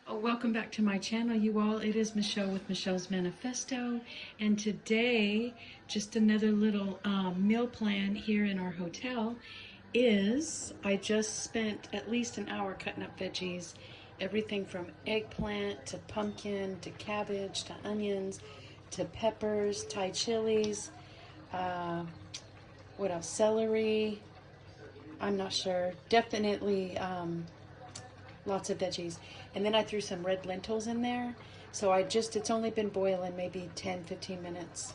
Oh, welcome back to my channel, you all. It is Michelle with Michelle's Manifesto, and today, just another little meal plan here in our hotel is I just spent at least an hour cutting up veggies, everything from eggplant to pumpkin to cabbage to onions to peppers, Thai chilies, what else? Celery. I'm not sure. Definitely lots of veggies. And then I threw some red lentils in there. So it's only been boiling maybe 10, 15 minutes,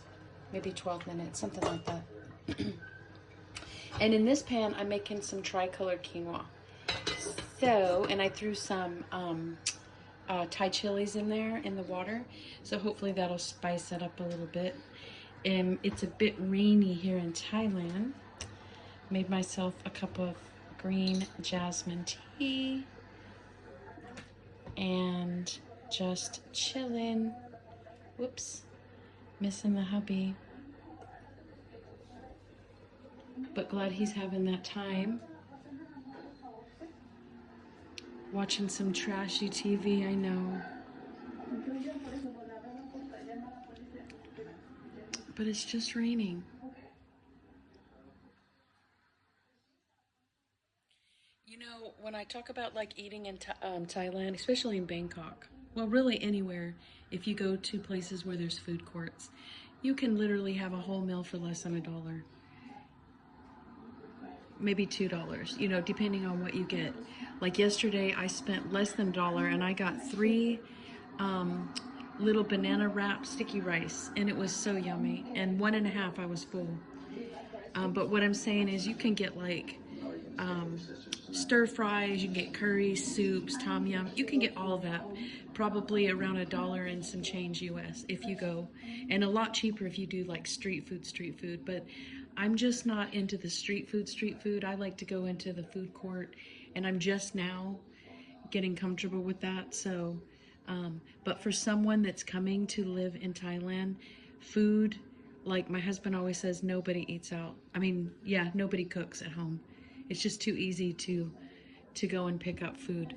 maybe 12 minutes, something like that. And in this pan, I'm making some tricolored quinoa. So, and I threw some Thai chilies in there in the water. So hopefully that'll spice it up a little bit. And it's a bit rainy here in Thailand. Made myself a cup of green jasmine tea. And just chilling. Whoops, missing the hubby. But glad he's having that time. Watching some trashy TV, I know. But it's just raining. You know, when I talk about like eating in Thailand, especially in Bangkok, well, really anywhere, if you go to places where there's food courts, you can literally have a whole meal for less than $1. Maybe $2, you know, depending on what you get. Like yesterday, I spent less than $1 and I got 3 little banana wrapped sticky rice, and it was so yummy. And 1.5, I was full. But what I'm saying is you can get like stir fries, you can get curries, soups, tom yum. You can get all of that probably around $1 and some change US if you go, and a lot cheaper if you do like street food. But I'm just not into the street food. I like to go into the food court, and I'm just now getting comfortable with that. So but for someone that's coming to live in Thailand, food, like my husband always says, nobody eats out. I mean, yeah, nobody cooks at home. It's just too easy to go and pick up food.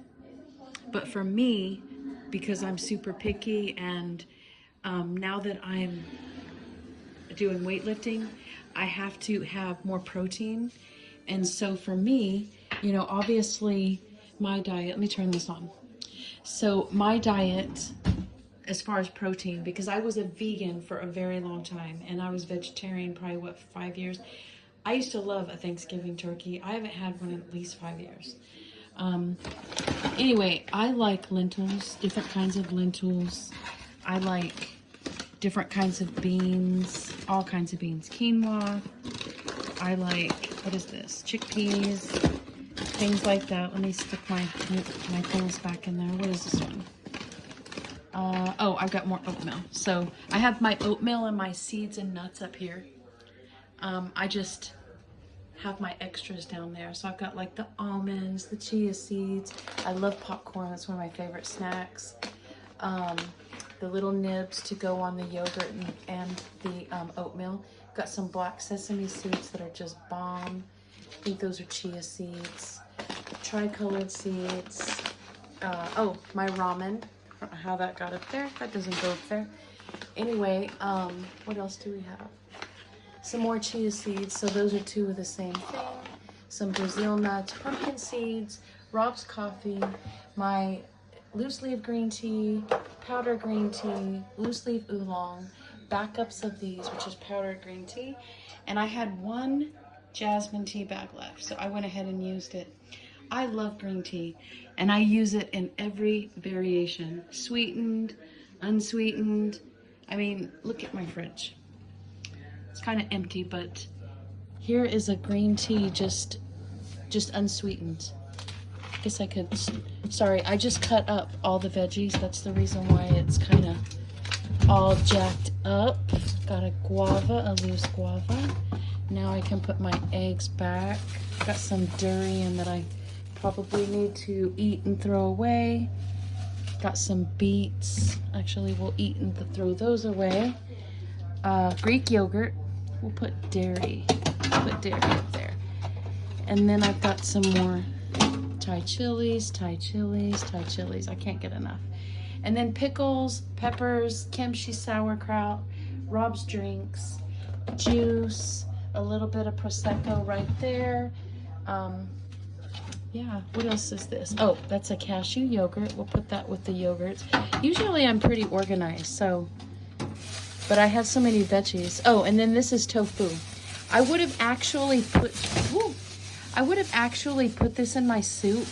But for me, because I'm super picky, and now that I'm doing weightlifting, I have to have more protein. And so for me, you know, obviously my diet, let me turn this on. So my diet, as far as protein, because I was a vegan for a very long time, and I was vegetarian probably, what, 5 years? I used to love a Thanksgiving turkey. I haven't had one in at least 5 years. Anyway, I like lentils, different kinds of lentils. I like different kinds of beans, all kinds of beans. Quinoa. I like, what is this? Chickpeas, things like that. Let me stick my things back in there. What is this one? Oh, I've got more oatmeal. So I have my oatmeal and my seeds and nuts up here. I just have my extras down there. So I've got like the almonds, the chia seeds. I love popcorn. That's one of my favorite snacks. The little nibs to go on the yogurt and the oatmeal. Got some black sesame seeds that are just bomb. I think those are chia seeds. Tricolored seeds. Oh, my ramen. I don't know how that got up there. That doesn't go up there. Anyway, what else do we have? Some more chia seeds, so those are 2 of the same thing. Some Brazil nuts, pumpkin seeds, Rob's coffee, my loose leaf green tea, powdered green tea, loose leaf oolong, backups of these, which is powdered green tea. And I had 1 jasmine tea bag left, so I went ahead and used it. I love green tea, and I use it in every variation. Sweetened, unsweetened. I mean, look at my fridge. It's kind of empty, but here is a green tea just unsweetened. I guess I could, sorry, I just cut up all the veggies. That's the reason why it's kind of all jacked up. Got a guava, a loose guava. Now I can put my eggs back. Got some durian that I probably need to eat and throw away. Got some beets. Actually, we'll eat and throw those away. Greek yogurt. We'll put dairy. Put dairy up there. And then I've got some more Thai chilies, Thai chilies, Thai chilies. I can't get enough. And then pickles, peppers, kimchi sauerkraut, Rob's drinks, juice, a little bit of Prosecco right there. Yeah, what else is this? Oh, that's a cashew yogurt. We'll put that with the yogurts. Usually I'm pretty organized, so, but I have so many veggies. Oh, and then this is tofu. I would have actually put this in my soup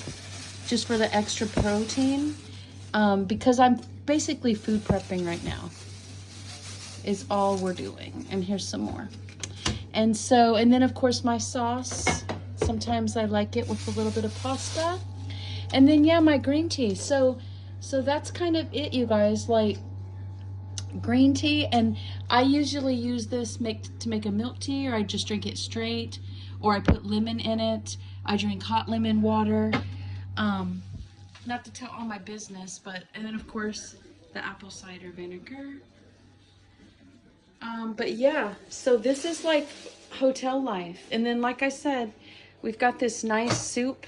just for the extra protein, because I'm basically food prepping right now is all we're doing. And here's some more. And so, and then of course my sauce. Sometimes I like it with a little bit of pasta. And then, yeah, my green tea. So that's kind of it, you guys. Like, green tea. And I usually use this to make a milk tea, or I just drink it straight, or I put lemon in it. I drink hot lemon water. Not to tell all my business, but, and then, of course, the apple cider vinegar. But, yeah, so this is, like, hotel life. And then, like I said, we've got this nice soup,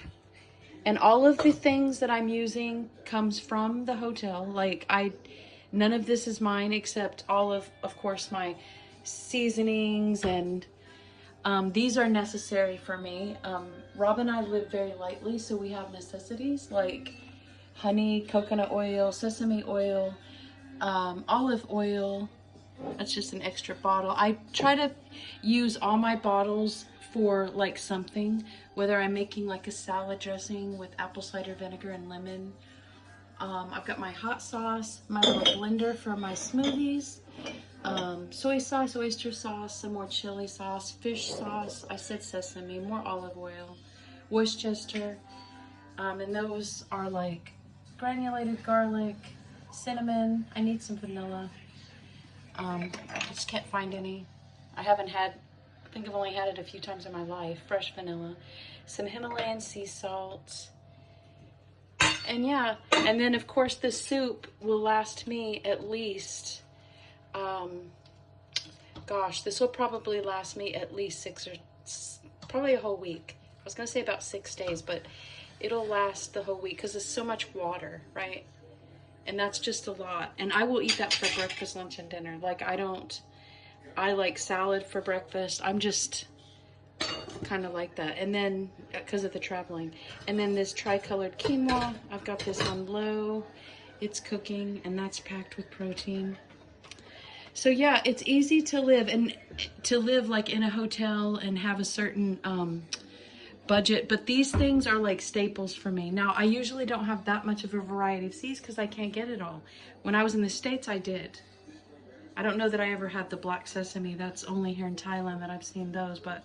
and all of the things that I'm using comes from the hotel. Like, none of this is mine except all of course, my seasonings, and these are necessary for me. Rob and I live very lightly, so we have necessities like honey, coconut oil, sesame oil, olive oil. That's just an extra bottle. I try to use all my bottles for like something, whether I'm making like a salad dressing with apple cider vinegar and lemon. I've got my hot sauce, my little blender for my smoothies, soy sauce, oyster sauce, some more chili sauce, fish sauce, I said sesame, more olive oil, Worcestershire, and those are like granulated garlic, cinnamon. I need some vanilla. I just can't find any. I think I've only had it a few times in my life. Fresh vanilla, some Himalayan sea salt, and yeah. And then of course the soup will last me at least, gosh, this will probably last me at least probably a whole week. I was gonna say about 6 days, but it'll last the whole week because it's so much water, right? And that's just a lot. And I will eat that for breakfast, lunch, and dinner. Like, I like salad for breakfast. I'm just kind of like that. And then, because of the traveling. And then this tri-colored quinoa. I've got this on low. It's cooking, and that's packed with protein. So yeah, it's easy to live, and to live like in a hotel and have a certain budget, but these things are like staples for me. Now, I usually don't have that much of a variety of these because I can't get it all. When I was in the States, I did. I don't know that I ever had the black sesame. That's only here in Thailand that I've seen those, but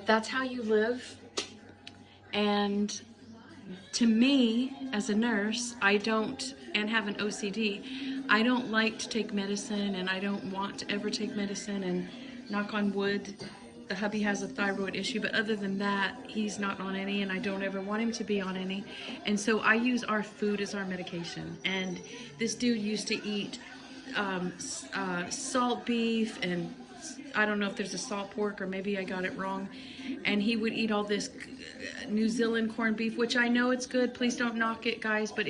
that's how you live. And to me, as a nurse, and have an OCD, I don't like to take medicine, and I don't want to ever take medicine, and knock on wood, the hubby has a thyroid issue, but other than that, he's not on any, and I don't ever want him to be on any. And so I use our food as our medication. And this dude used to eat salt beef, and I don't know if there's a salt pork, or maybe I got it wrong. And he would eat all this New Zealand corned beef, which I know it's good. Please don't knock it, guys, but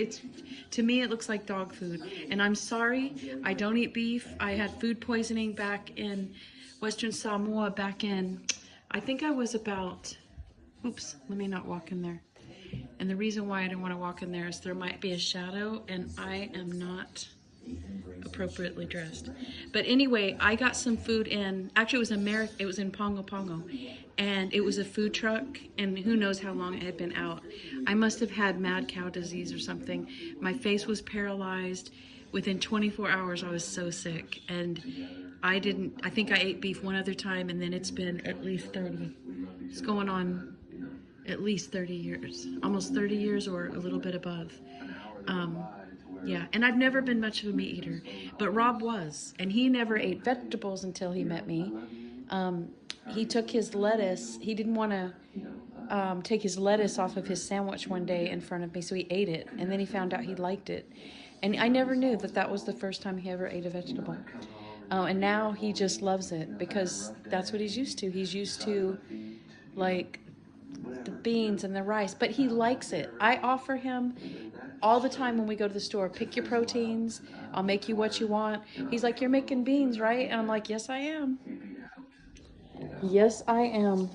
to me, it looks like dog food. And I'm sorry, I don't eat beef. I had food poisoning back in Western Samoa back in, I think I was about, oops, let me not walk in there. And the reason why I don't want to walk in there is there might be a shadow, and I am not appropriately dressed. But anyway, I got some food in, actually it was in Pongo Pongo, and it was a food truck, and who knows how long it had been out. I must have had mad cow disease or something. My face was paralyzed. Within 24 hours, I was so sick, and I think I ate beef one other time, and then it's been at least 30. It's going on at least 30 years, almost 30 years or a little bit above. Yeah, and I've never been much of a meat eater, but Rob was, and he never ate vegetables until he met me. He took his lettuce, he didn't want to take his lettuce off of his sandwich one day in front of me, so he ate it, and then he found out he liked it. And I never knew that was the first time he ever ate a vegetable. And now he just loves it because that's what he's used to. He's used to like the beans and the rice, but he likes it. I offer him all the time when we go to the store, pick your proteins, I'll make you what you want. He's like, you're making beans, right? And I'm like, yes, I am. Yes, I am.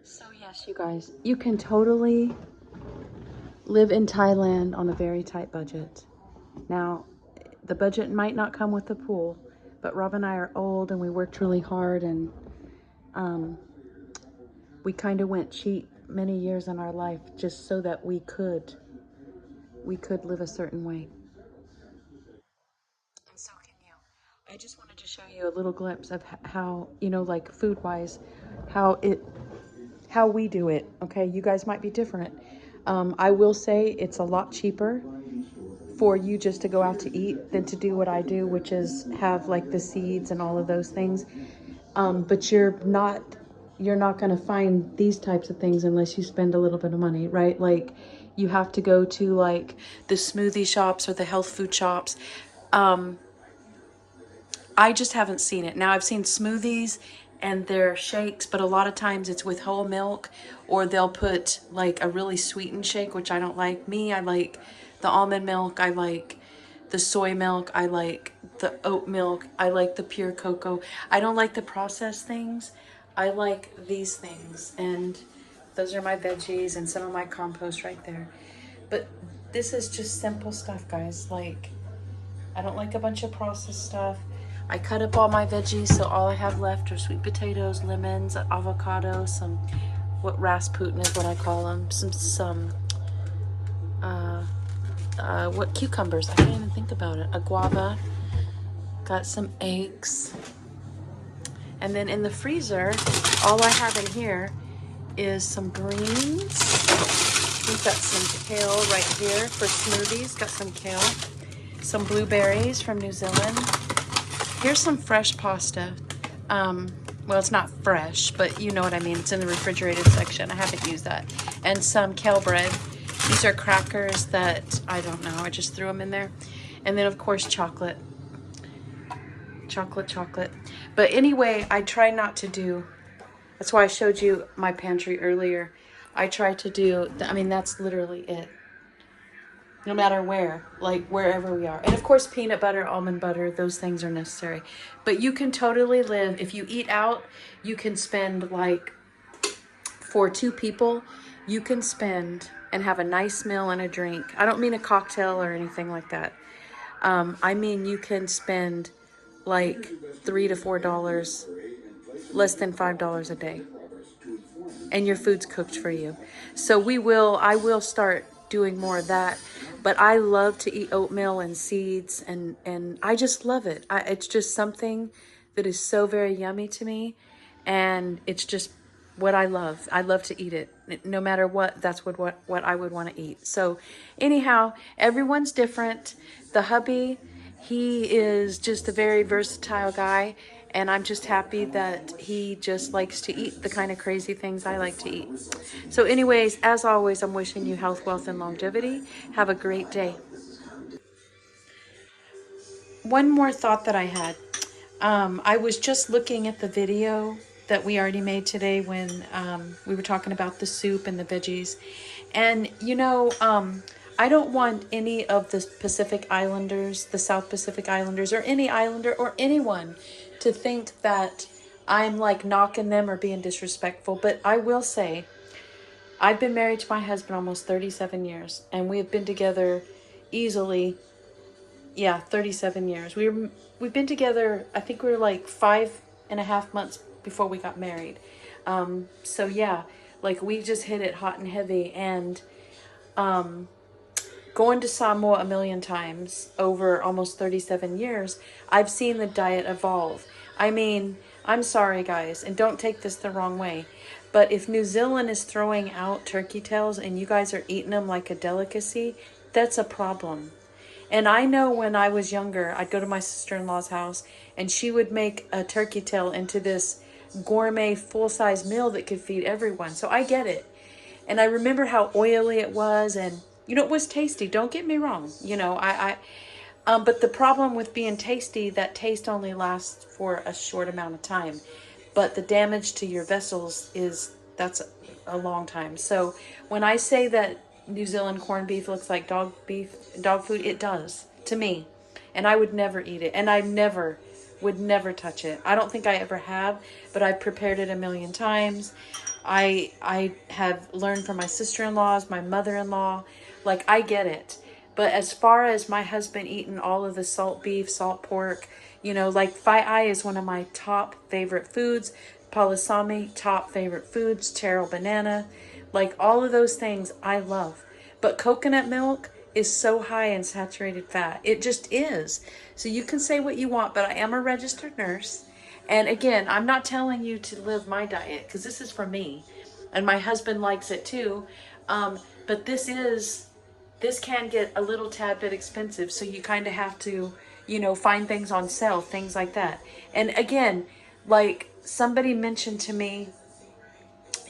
So yes, you guys, you can totally live in Thailand on a very tight budget. Now, the budget might not come with the pool, but Rob and I are old and we worked really hard, and we kind of went cheap many years in our life just so that we could live a certain way. And so can you. I just wanted to show you a little glimpse of how, you know, like food wise, how we do it. Okay, you guys might be different. I will say it's a lot cheaper for you just to go out to eat than to do what I do, which is have like the seeds and all of those things. But you're not going to find these types of things unless you spend a little bit of money, right? Like you have to go to like the smoothie shops or the health food shops. I just haven't seen it. Now I've seen smoothies and their shakes, but a lot of times it's with whole milk, or they'll put like a really sweetened shake, which I don't like. Me, I like the almond milk. I like the soy milk. I like the oat milk. I like the pure cocoa. I don't like the processed things. I like these things. And those are my veggies and some of my compost right there. But this is just simple stuff, guys. Like, I don't like a bunch of processed stuff. I cut up all my veggies, so all I have left are sweet potatoes, lemons, avocado, some, what Rasputin is what I call them, what cucumbers, I can't even think about it, a guava, got some eggs, and then in the freezer, all I have in here is some greens. We've got some kale right here for smoothies, got some kale, some blueberries from New Zealand. Here's some fresh pasta. Well, it's not fresh, but you know what I mean. It's in the refrigerated section. I haven't used that. And some kale bread. These are crackers that, I don't know, I just threw them in there. And then, of course, chocolate. Chocolate. But anyway, I try not to do, that's why I showed you my pantry earlier. I try to do, I mean, that's literally it. No matter where, like wherever we are. And of course, peanut butter, almond butter, those things are necessary. But you can totally live, if you eat out, you can spend like, for 2 people, you can spend and have a nice meal and a drink. I don't mean a cocktail or anything like that. I mean, you can spend like $3 to $4, less than $5 a day. And your food's cooked for you. So I will start doing more of that. But I love to eat oatmeal and seeds, and I just love it. It's just something that is so very yummy to me, and it's just what I love. I love to eat it. No matter what, that's what I would want to eat. So anyhow, everyone's different. The hubby, he is just a very versatile guy, and I'm just happy that he just likes to eat the kind of crazy things I like to eat. So anyways, as always, I'm wishing you health, wealth, and longevity. Have a great day. One more thought that I had. I was just looking at the video that we already made today when we were talking about the soup and the veggies. And, you know, I don't want any of the Pacific Islanders, the South Pacific Islanders, or any islander or anyone to think that I'm like knocking them or being disrespectful. But I will say, I've been married to my husband almost 37 years, and we have been together easily, 37 years. We've been together, I think we were like 5.5 months before we got married. So yeah, like we just hit it hot and heavy, and going to Samoa a million times over almost 37 years, I've seen the diet evolve. I mean, I'm sorry guys, and don't take this the wrong way, but if New Zealand is throwing out turkey tails and you guys are eating them like a delicacy, that's a problem. And I know when I was younger, I'd go to my sister-in-law's house and she would make a turkey tail into this gourmet full-size meal that could feed everyone. So I get it. And I remember how oily it was, and you know, it was tasty. Don't get me wrong. You know, But the problem with being tasty, that taste only lasts for a short amount of time. But the damage to your vessels that's a long time. So when I say that New Zealand corned beef looks like dog food, it does to me. And I would never eat it. And I would never touch it. I don't think I ever have, but I've prepared it a million times. I have learned from my sister-in-laws, my mother-in-law, like I get it. But as far as my husband eating all of the salt beef, salt pork, like fai'ai is one of my top favorite foods. Palasami, top favorite foods. Taro banana, like all of those things I love. But coconut milk is so high in saturated fat. It just is. So you can say what you want, but I am a registered nurse. And again, I'm not telling you to live my diet because this is for me. And my husband likes it too. But this can get a little tad bit expensive. So you kind of have to, find things on sale, things like that. And again, like somebody mentioned to me,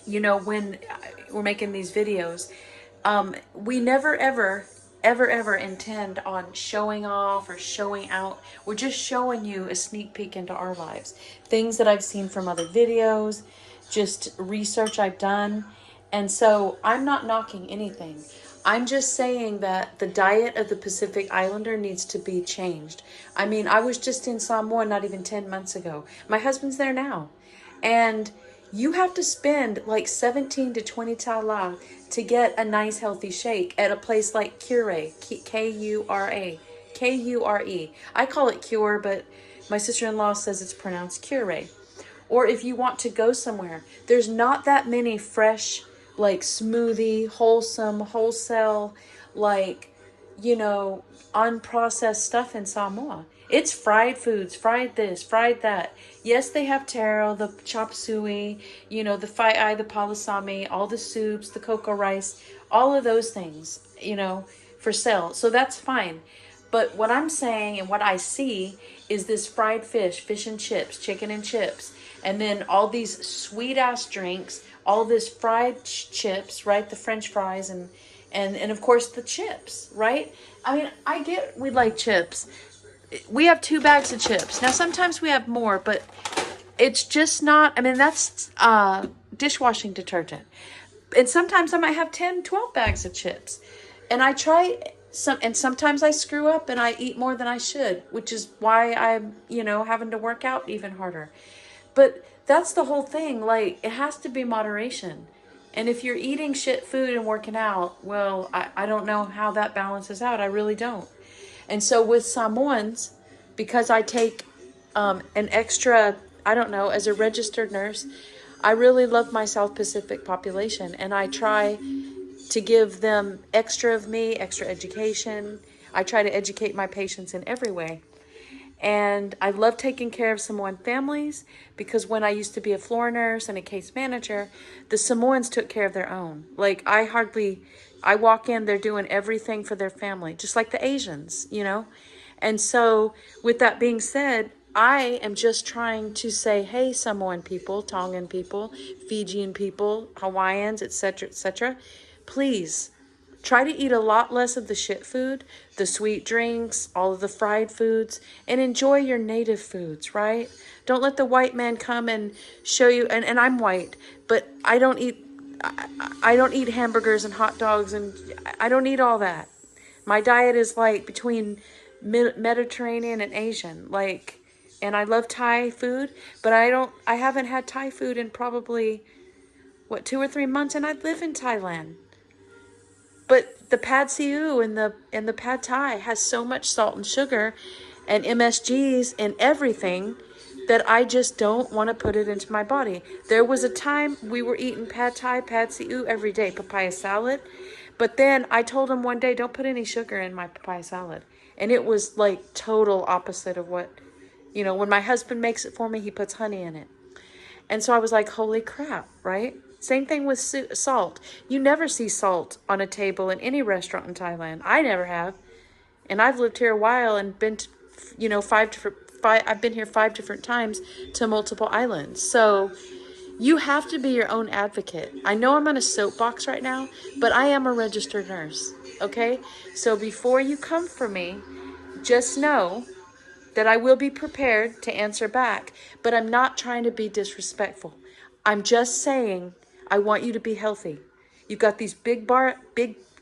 when we're making these videos, we never, ever intend on showing off or showing out. We're just showing you a sneak peek into our lives. Things that I've seen from other videos, just research I've done. And so I'm not knocking anything. I'm just saying that the diet of the Pacific Islander needs to be changed. I mean, I was just in Samoa not even 10 months ago. My husband's there now. And you have to spend like 17 to 20 tala to get a nice healthy shake at a place like Cure, K-U-R-A, K-U-R-E. I call it Cure, but my sister-in-law says it's pronounced Cure. Or if you want to go somewhere, there's not that many fresh, like smoothie, wholesome, wholesale, like, unprocessed stuff in Samoa. It's fried foods, fried this, fried that. Yes, they have taro, the chop suey, the fai'ai, the palasami, all the soups, the cocoa rice, all of those things, for sale. So that's fine. But what I'm saying and what I see is this fried fish and chips, chicken and chips, and then all these sweet ass drinks, all this fried chips, right? The French fries and of course the chips, right? I mean, I get we like chips. We have 2 bags of chips. Now, sometimes we have more, but it's just not, I mean, that's dishwashing detergent. And sometimes I might have 10, 12 bags of chips. And I try and sometimes I screw up and I eat more than I should, which is why I'm, having to work out even harder. But that's the whole thing. Like, it has to be moderation. And if you're eating shit food and working out, well, I don't know how that balances out. I really don't. And so with Samoans, because I take an extra, I don't know, as a registered nurse, I really love my South Pacific population. And I try to give them extra of me, extra education. I try to educate my patients in every way. And I love taking care of Samoan families because when I used to be a floor nurse and a case manager, the Samoans took care of their own. Like I walk in, they're doing everything for their family, just like the Asians, And so with that being said, I am just trying to say, hey, Samoan people, Tongan people, Fijian people, Hawaiians, etc., please try to eat a lot less of the shit food, the sweet drinks, all of the fried foods, and enjoy your native foods, right? Don't let the white man come and show you, and I'm white, but I don't eat hamburgers and hot dogs, and I don't eat all that. My diet is like between Mediterranean and Asian, and I love Thai food, but I haven't had Thai food in probably, 2 or 3 months, and I live in Thailand. But the pad see ew and the pad thai has so much salt and sugar and MSGs and everything that I just don't want to put it into my body. There was a time we were eating pad thai, pad see ew every day, papaya salad. But then I told him one day, don't put any sugar in my papaya salad. And it was like total opposite of what, when my husband makes it for me, he puts honey in it. And so I was like, holy crap, right? Same thing with salt. You never see salt on a table in any restaurant in Thailand. I never have. And I've lived here a while and been to, I've been here 5 different times to multiple islands. So you have to be your own advocate. I know I'm on a soapbox right now, but I am a registered nurse, okay? So before you come for me, just know that I will be prepared to answer back, but I'm not trying to be disrespectful. I'm just saying I want you to be healthy. You've got these big,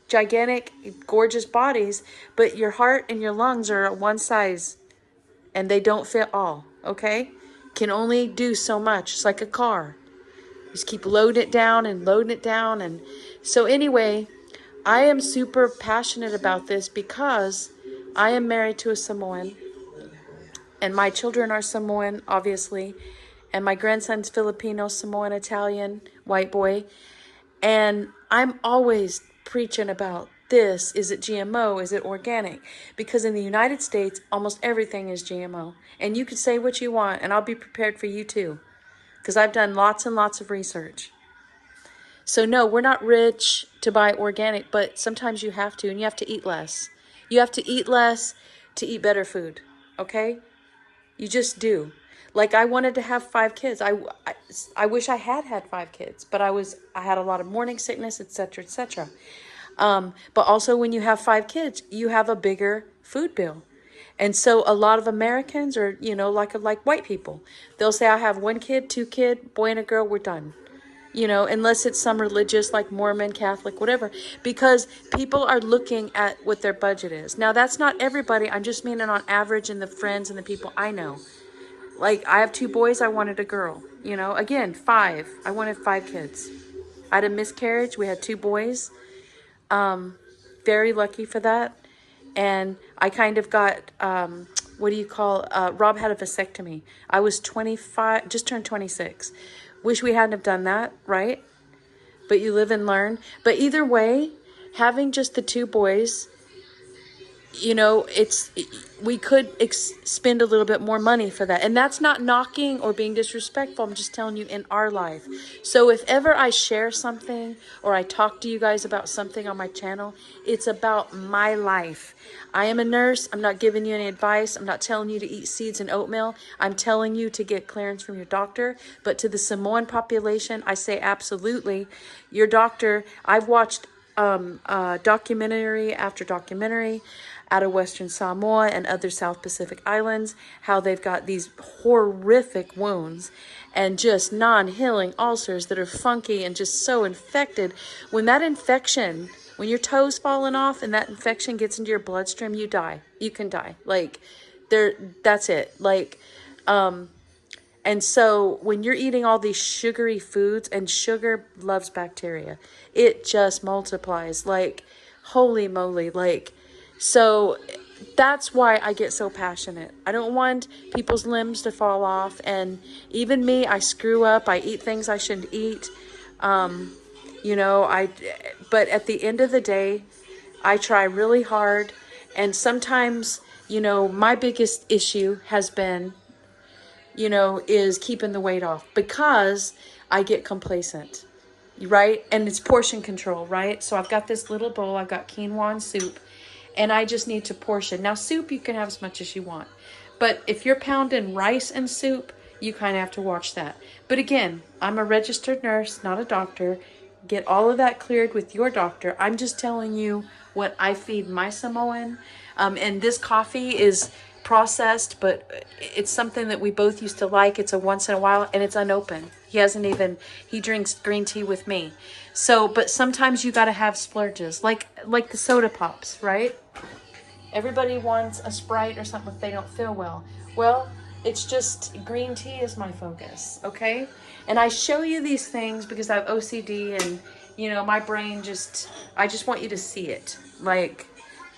gigantic, gorgeous bodies, but your heart and your lungs are one size and they don't fit all, okay? Can only do so much. It's like a car. Just keep loading it down and loading it down. And so anyway, I am super passionate about this because I am married to a Samoan and my children are Samoan, obviously, and my grandson's Filipino, Samoan, Italian, white boy. And I'm always preaching about this. Is it GMO? Is it organic? Because in the United States, almost everything is GMO. And you can say what you want, and I'll be prepared for you too. Because I've done lots and lots of research. So no, we're not rich to buy organic, but sometimes you have to, and you have to eat less. You have to eat less to eat better food, okay? You just do. Like I wanted to have 5 kids. I wish I had 5 kids, but I had a lot of morning sickness, etc., etc. But also when you have 5 kids, you have a bigger food bill. And so a lot of Americans are, like white people, they'll say, I have 1 kid, 2 kid, boy and a girl, we're done. Unless it's some religious like Mormon, Catholic, whatever, because people are looking at what their budget is. Now, that's not everybody. I'm just meaning on average and the friends and the people I know. Like, I have 2 boys. I wanted a girl, again, 5. I wanted 5 kids. I had a miscarriage. We had 2 boys. Very lucky for that. And I kind of got, Rob had a vasectomy. I was 25, just turned 26. Wish we hadn't have done that, right? But you live and learn. But either way, having just the 2 boys, we could spend a little bit more money for that. And that's not knocking or being disrespectful. I'm just telling you in our life. So if ever I share something or I talk to you guys about something on my channel, it's about my life. I am a nurse. I'm not giving you any advice. I'm not telling you to eat seeds and oatmeal. I'm telling you to get clearance from your doctor. But to the Samoan population, I say absolutely. Your doctor, I've watched documentary after documentary out of Western Samoa and other South Pacific islands, how they've got these horrific wounds and just non-healing ulcers that are funky and just so infected. When your toe's falling off and that infection gets into your bloodstream, you die. You can die. That's it. And so when you're eating all these sugary foods, and sugar loves bacteria, it just multiplies like holy moly. So that's why I get so passionate. I don't want people's limbs to fall off. And even me, I screw up. I eat things I shouldn't eat. But at the end of the day, I try really hard. And sometimes, my biggest issue has been, is keeping the weight off because I get complacent, right? And it's portion control, right? So I've got this little bowl. I've got quinoa and soup, and I just need to portion. Now, soup, you can have as much as you want. But if you're pounding rice and soup, you kind of have to watch that. But again, I'm a registered nurse, not a doctor. Get all of that cleared with your doctor. I'm just telling you what I feed my Samoan. And this coffee is processed, but it's something that we both used to like. It's a once in a while, and it's unopened. He drinks green tea with me. So, but sometimes you got to have splurges, like the soda pops, right? Everybody wants a Sprite or something if they don't feel well. Well, it's just green tea is my focus, okay? And I show you these things because I have OCD and, my brain I just want you to see it.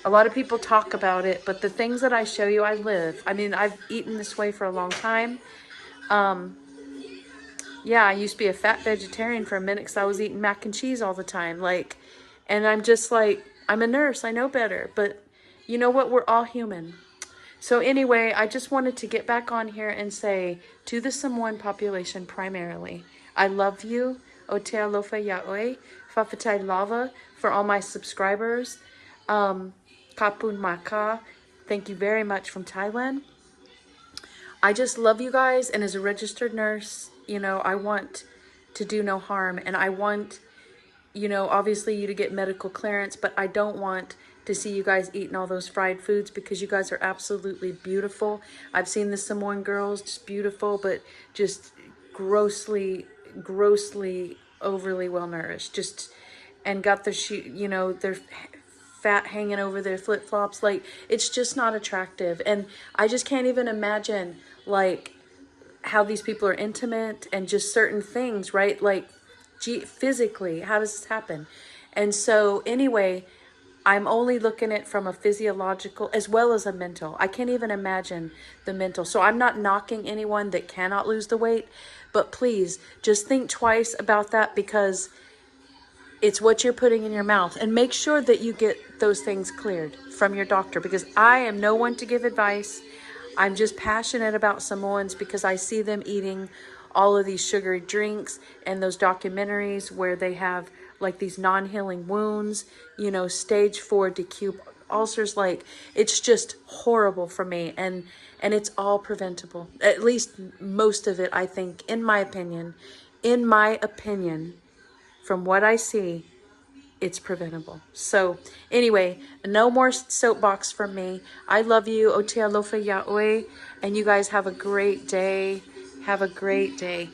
A lot of people talk about it, but the things that I show you, I live. I mean, I've eaten this way for a long time. Yeah, I used to be a fat vegetarian for a minute because I was eating mac and cheese all the time. And I'm just I'm a nurse. I know better. But you know what? We're all human. So anyway, I just wanted to get back on here and say to the Samoan population primarily, I love you. O te alofa yaoi, fafatai lava for all my subscribers. Kapun Maka, thank you very much from Thailand. I just love you guys, and as a registered nurse, I want to do no harm, and I want, obviously you to get medical clearance, but I don't want to see you guys eating all those fried foods, because you guys are absolutely beautiful. I've seen the Samoan girls, just beautiful, but just grossly, grossly, overly well nourished. Just, and got their you know, their fat hanging over their flip-flops. Like, it's just not attractive. And I just can't even imagine, like, how these people are intimate and just certain things, right? Like, physically, how does this happen? And so anyway, I'm only looking at it from a physiological as well as a mental. I can't even imagine the mental. So I'm not knocking anyone that cannot lose the weight, but please just think twice about that, because it's what you're putting in your mouth. And make sure that you get those things cleared from your doctor, because I am no one to give advice. I'm just passionate about Samoans because I see them eating all of these sugary drinks and those documentaries where they have like these non-healing wounds, you know, stage 4 acute ulcers. Like, it's just horrible for me, and it's all preventable. At least most of it, I think, in my opinion, from what I see, it's preventable. So anyway, no more soapbox from me. I love you. O te alofa yaoi. And you guys have a great day. Have a great day.